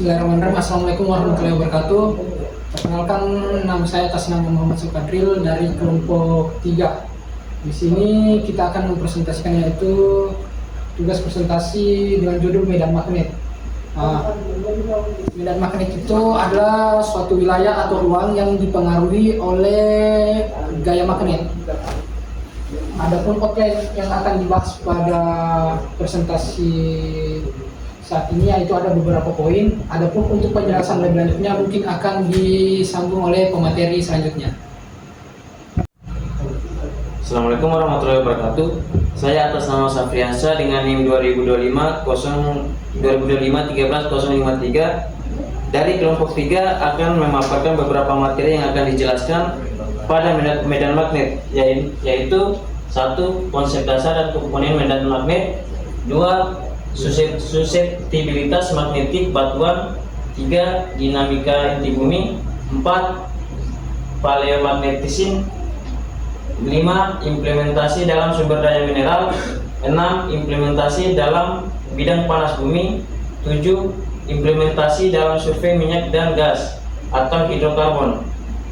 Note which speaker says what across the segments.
Speaker 1: Bismillahirrahmanirrahim. Assalamualaikum warahmatullahi wabarakatuh. Perkenalkan, nama saya atas nama Muhammad Sukadril dari kelompok 3. Di sini kita akan mempresentasikan yaitu tugas presentasi dengan judul medan magnet. Medan magnet itu adalah suatu wilayah atau ruang yang dipengaruhi oleh gaya magnet. Adapun outline yang akan dibahas pada presentasi saat ini yaitu ada beberapa poin. Adapun untuk penjelasan lebih lanjutnya mungkin akan disambung oleh pemateri selanjutnya.
Speaker 2: Assalamualaikum warahmatullahi wabarakatuh. Saya atas nama Safriansa dengan NIM 2025-13-053 dari kelompok 3 akan memaparkan beberapa materi yang akan dijelaskan pada medan magnet, yaitu 1. Konsep dasar dan komponen medan magnet. 2. Suseptibilitas magnetik batuan. 3. Dinamika inti bumi. 4. Paleomagnetisme. 5. Implementasi dalam sumber daya mineral. 6. Implementasi dalam bidang panas bumi. 7. Implementasi dalam survei minyak dan gas atau hidrokarbon.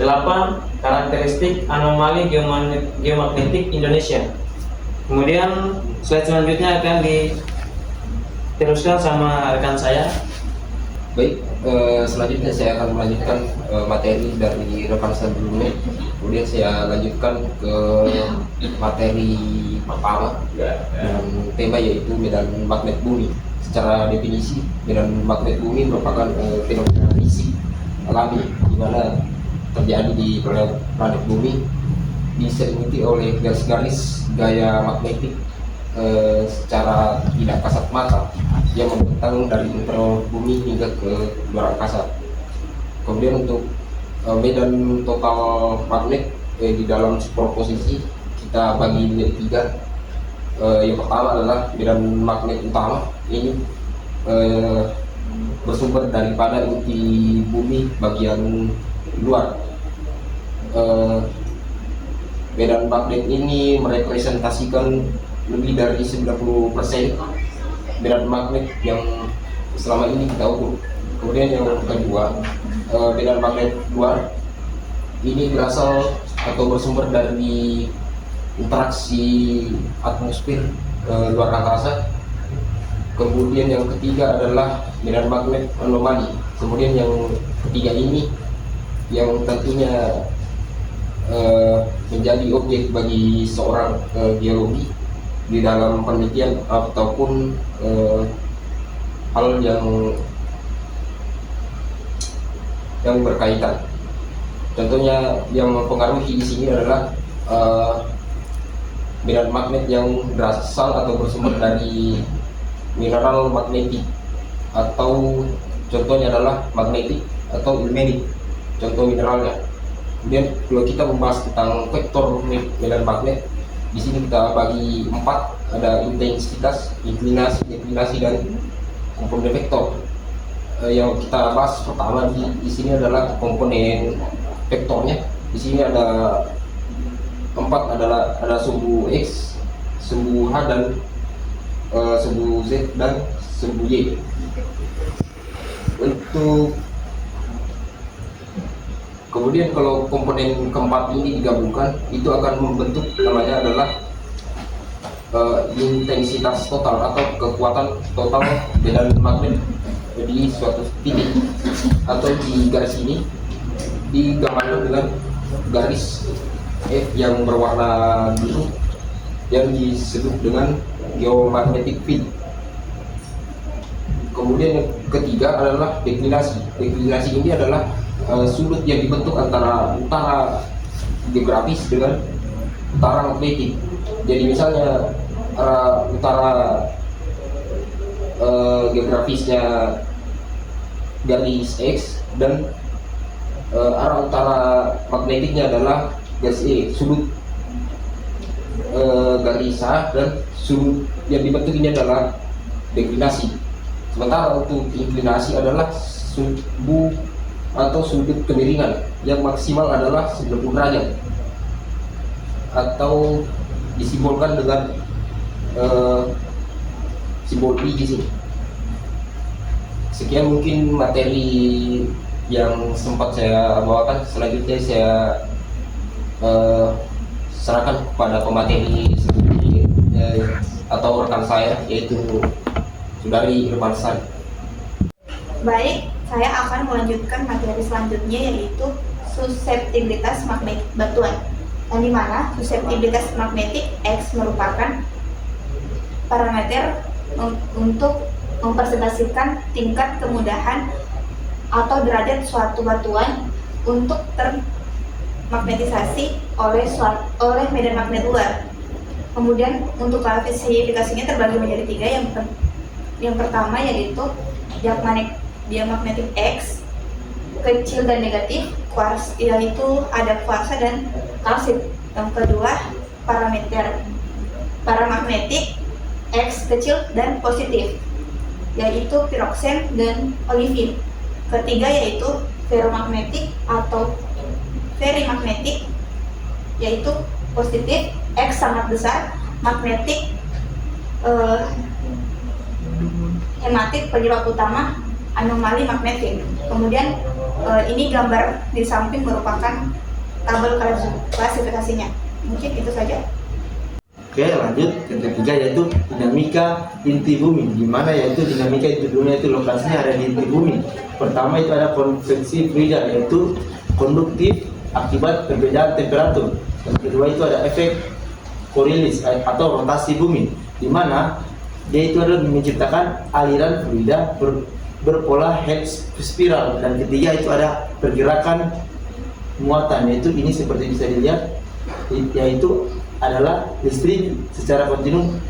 Speaker 2: 8. Karakteristik anomali geomagnetik Indonesia. Kemudian slide selanjutnya akan diteruskan sama rekan saya.
Speaker 3: Baik, selanjutnya saya akan melanjutkan materi dari rekan sebelumnya. Kemudian saya lanjutkan ke materi pertama dengan tema yaitu medan magnet bumi. Secara definisi, medan magnet bumi merupakan fenomena fisik alami di mana terjadi di planet bumi, diselimuti oleh garis-garis gaya magnetik secara tidak kasat mata yang membentang dari internal bumi hingga ke luar angkasa. Kemudian untuk medan total magnet di dalam superposisi kita bagi menjadi 3. Yang pertama adalah medan magnet utama. Ini bersumber daripada inti bumi bagian luar. Medan magnet ini merepresentasikan lebih dari 90% medan magnet yang selama ini kita ukur. Kemudian yang kedua, medan magnet luar ini berasal atau bersumber dari interaksi atmosfer luar angkasa. Kemudian yang ketiga adalah medan magnet anomali. Kemudian yang ketiga ini yang tentunya menjadi objek bagi seorang geologi di dalam penelitian ataupun hal yang berkaitan. Contohnya yang mempengaruhi di sini adalah medan magnet yang berasal atau bersumber dari mineral magnetik, atau contohnya adalah magnetik atau ilmenik, contoh mineralnya. Kemudian kalau kita membahas tentang vektor medan magnet, di sini kita bagi 4, ada intensitas, inklinasi, deklinasi, dan komponen vektor. Yang kita bahas pertama di sini adalah komponen vektornya. Di sini ada 4, ada sumbu X, sumbu H, dan sumbu Z, dan sumbu Y. Kemudian kalau komponen keempat ini digabungkan, itu akan membentuk namanya adalah intensitas total atau kekuatan total medan magnet di suatu titik, atau di garis ini digambarkan dengan garis F yang berwarna biru yang disebut dengan geomagnetic field. Kemudian yang ketiga adalah deklinasi. Deklinasi ini adalah sudut yang dibentuk antara utara geografis dengan utara magnetik. Jadi misalnya arah utara geografisnya garis X dan arah utara magnetiknya adalah garis Y. Sudut garis H dan sudut yang dibentuk ini adalah deklinasi. Sementara untuk inklinasi adalah sumbu atau sudut kemiringan yang maksimal adalah 90 derajat, atau disimbolkan dengan simbol pi di sini. Sekian mungkin materi yang sempat saya bawakan. Selanjutnya saya serahkan kepada pemateri atau rekan saya, yaitu Saudari Irfansyah.
Speaker 4: Baik, saya akan melanjutkan materi selanjutnya, yaitu suseptibilitas magnetik batuan. Dan di mana suseptibilitas magnetik X merupakan parameter untuk mempresentasikan tingkat kemudahan atau derajat suatu batuan untuk termagnetisasi oleh medan magnet luar. Kemudian untuk klasifikasinya terbagi menjadi 3. Yang pertama yaitu diamagnetik X, kecil dan negatif, kuars, yaitu ada kuarsa dan kalsit. Yang kedua paramagnetik X kecil dan positif, yaitu piroxen dan olivin. Ketiga yaitu ferromagnetik atau ferimagnetik, yaitu positif, X sangat besar, magnetik, hematit penyebab utama anomali magnetik. Kemudian ini gambar di samping merupakan tabel klasifikasinya. Mungkin itu saja.
Speaker 5: Oke, lanjut yang ketiga yaitu dinamika inti bumi, di mana yaitu dinamika inti bumi itu lokasinya ada di inti bumi. Pertama itu ada konveksi fluida, yaitu konduktif akibat perbedaan temperatur. Yang kedua itu ada efek Coriolis atau rotasi bumi, di mana dia itu adalah menciptakan aliran fluida berpola Hertz spiral. Dan ketiga itu ada pergerakan muatan, yaitu ini seperti bisa dilihat, yaitu adalah listrik secara kontinu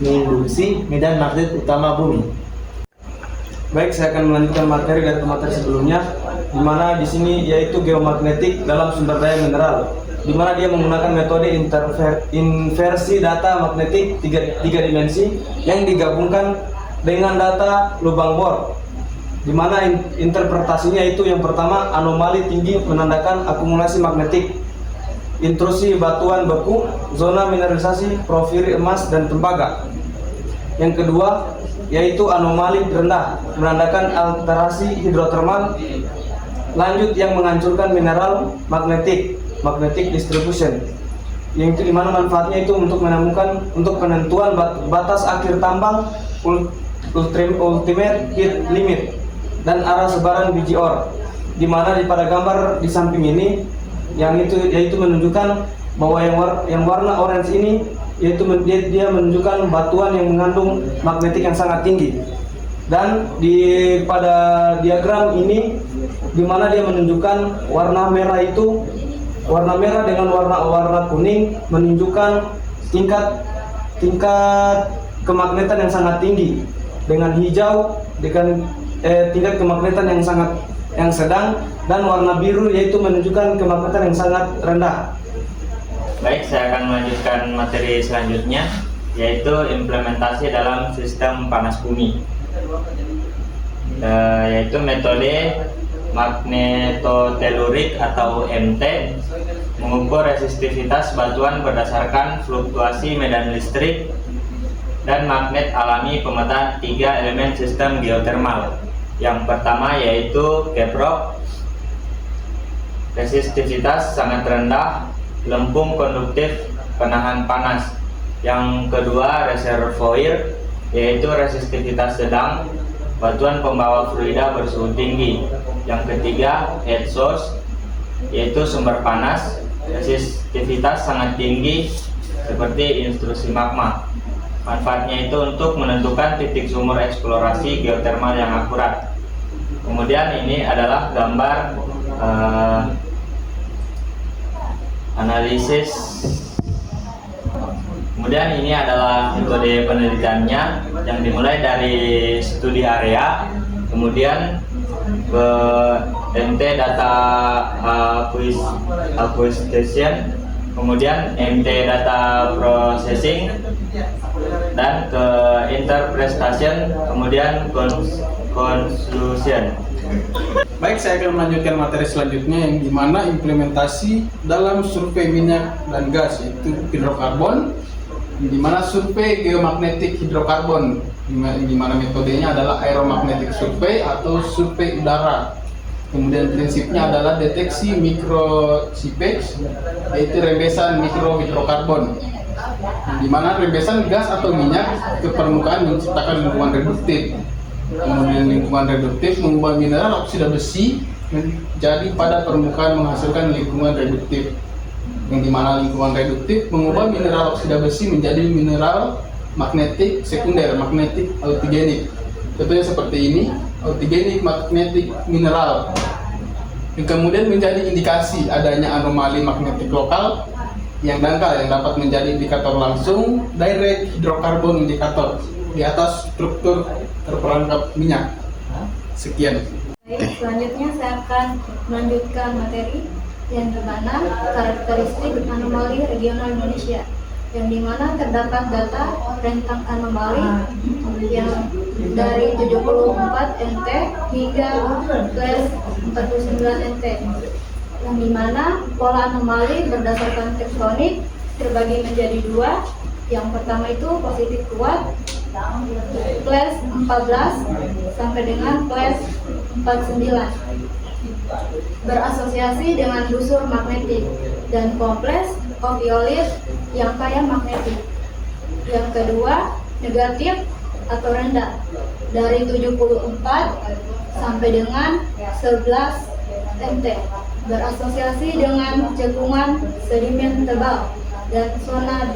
Speaker 5: menginduksi medan magnet utama bumi.
Speaker 6: Baik, saya akan melanjutkan materi dari materi sebelumnya, di mana di sini yaitu geomagnetik dalam sumber daya mineral, di mana dia menggunakan metode inversi data magnetik tiga dimensi yang digabungkan dengan data lubang bor, di mana interpretasinya itu yang pertama anomali tinggi menandakan akumulasi magnetik, intrusi batuan beku, zona mineralisasi, porfiri emas dan tembaga. Yang kedua yaitu anomali rendah menandakan alterasi hidrotermal lanjut yang menghancurkan mineral magnetic distribution, yang itu dimana manfaatnya itu untuk menemukan untuk penentuan batas akhir tambang, ultimate heat limit, dan arah sebaran biji ore. Dimana pada gambar di samping ini yang itu yaitu menunjukkan bahwa yang warna orange ini yaitu dia menunjukkan batuan yang mengandung magnetik yang sangat tinggi. Dan pada diagram ini di mana dia menunjukkan warna merah dengan warna kuning menunjukkan tingkat kemagnetan yang sangat tinggi, dengan hijau dengan tingkat kemagnetan yang sedang, dan warna biru yaitu menunjukkan kemagnetan yang sangat rendah.
Speaker 2: Baik, saya akan melanjutkan materi selanjutnya, yaitu implementasi dalam sistem panas bumi, yaitu metode magnetotelurik atau MT, mengukur resistivitas batuan berdasarkan fluktuasi medan listrik dan magnet alami pemetaan 3 elemen sistem geotermal. Yang pertama yaitu keprok, resistivitas sangat rendah, lempung konduktif, penahan panas. Yang kedua reservoir, yaitu resistivitas sedang, batuan pembawa fluida bersuhu tinggi. Yang ketiga heat source, yaitu sumber panas, resistivitas sangat tinggi seperti intrusi magma. Manfaatnya itu untuk menentukan titik sumur eksplorasi geotermal yang akurat. Kemudian ini adalah gambar analisis. Kemudian ini adalah metode penelitiannya yang dimulai dari studi area, kemudian ke MT data acquisition, kemudian MT data processing, dan ke interpretation, kemudian conclusion.
Speaker 7: Baik, saya akan melanjutkan materi selanjutnya yang dimana implementasi dalam survei minyak dan gas, yaitu hidrokarbon, di mana survei geomagnetik hidrokarbon, di mana metodenya adalah aeromagnetic survey atau survei udara. Kemudian prinsipnya adalah deteksi microseepage, yaitu rembesan mikro-hidrokarbon, di mana rembesan gas atau minyak ke permukaan menciptakan lingkungan reduktif. Kemudian lingkungan reduktif mengubah mineral oksida besi menjadi pada permukaan menghasilkan lingkungan reduktif. Yang dimana lingkungan reduktif mengubah mineral oksida besi menjadi mineral magnetik sekunder, magnetik altigenik. Contohnya seperti ini, altigenik magnetik mineral. Dan kemudian menjadi indikasi adanya anomali magnetik lokal yang dangkal yang dapat menjadi indikator langsung direct hidrokarbon indikator di atas struktur terperangkap minyak. Sekian.
Speaker 4: Baik, selanjutnya saya akan melanjutkan materi yang dimana karakteristik anomali regional Indonesia, yang dimana terdapat data rentang anomali yang dari 74 NT hingga plus 49 NT, yang dimana pola anomali berdasarkan tektonik terbagi menjadi dua. Yang pertama itu positif kuat plus 14 sampai dengan plus 49, berasosiasi dengan busur magnetik, dan kompleks oviolit yang kaya magnetik. Yang kedua, negatif atau rendah dari 74 sampai dengan 11 NT, berasosiasi dengan cekungan sedimen tebal dan zona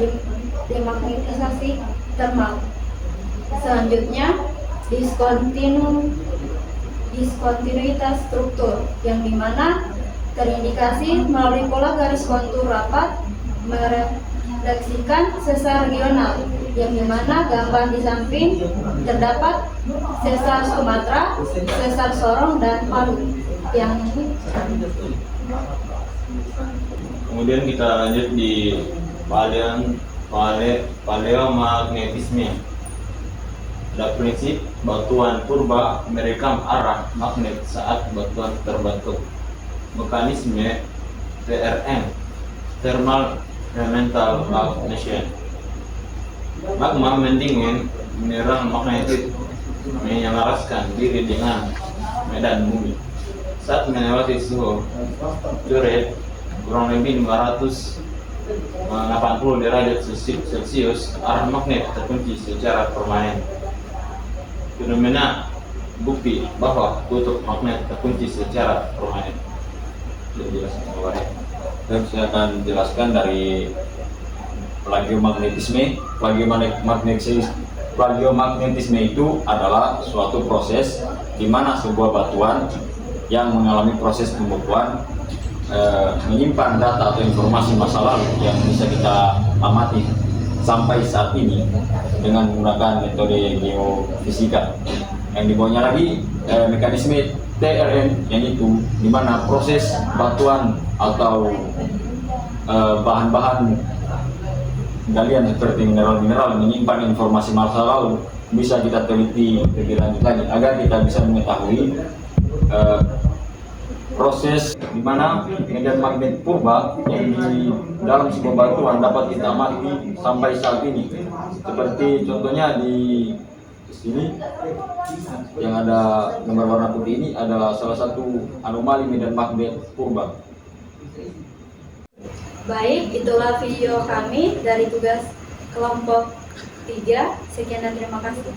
Speaker 4: demagnetisasi termal. Selanjutnya, diskontinuitas struktur, yang dimana terindikasi melalui pola garis kontur rapat merefleksikan sesar regional, yang dimana gambar di samping terdapat sesar Sumatera, sesar Sorong, dan Palu.
Speaker 8: Kemudian kita lanjut di paleomagnetisme. Ada prinsip batuan purba merekam arah magnet saat batuan terbentuk. Mekanisme TRM, Thermal Elemental Ignition. Magma mendingin mineral magnetit menyelaraskan diri dengan medan bumi. Saat melewati suhu Curet kurang lebih 580 derajat Celcius, arah magnet terkunci secara permanen. Fenomena bukti bahwa kutub magnet terkunci secara permanen.
Speaker 9: Dan saya akan jelaskan dari plagiomagnetisme. Plagiomagnetisme itu adalah suatu proses di mana sebuah batuan yang mengalami proses pembekuan menyimpan data atau informasi masa lalu yang bisa kita amati sampai saat ini dengan menggunakan metode geofisika. Yang di bawahnya lagi mekanisme TRM, yang itu di mana proses batuan atau bahan-bahan galian seperti mineral-mineral menyimpan informasi masa lalu bisa kita teliti lebih lanjut lagi agar kita bisa mengetahui proses di mana medan magnet purba yang di dalam sebuah batuan dapat kita amati sampai saat ini. Seperti contohnya di sini yang ada gambar warna putih ini adalah salah satu anomali medan magnet purba.
Speaker 4: Baik, itulah video kami dari tugas kelompok 3. Sekian dan terima kasih.